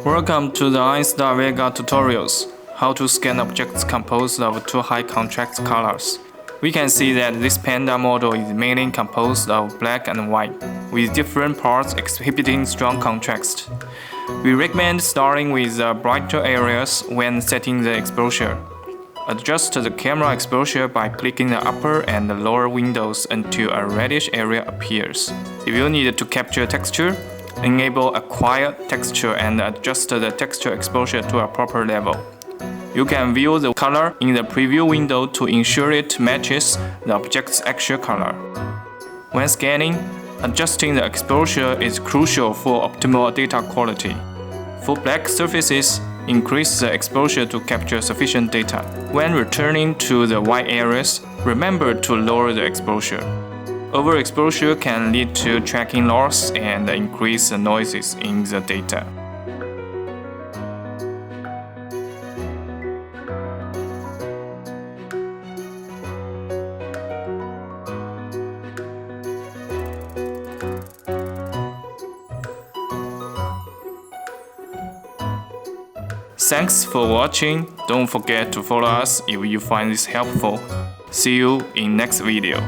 Welcome to the EINSTAR VEGA tutorials, how to scan objects composed of two high contrast colors. We can see that this panda model is mainly composed of black and white, with different parts exhibiting strong contrast. We recommend starting with the brighter areas when setting the exposure. Adjust the camera exposure by clicking the upper and the lower windows until a reddish area appears. If you need to capture texture, enable a quiet texture and adjust the texture exposure to a proper level. You can view the color in the preview window to ensure it matches the object's actual color. When scanning, adjusting the exposure is crucial for optimal data quality. For black surfaces, increase the exposure to capture sufficient data. When returning to the white areas, remember to lower the exposure. Overexposure can lead to tracking loss and increase the noises in the data. Thanks for watching. Don't forget to follow us if you find this helpful. See you in next video.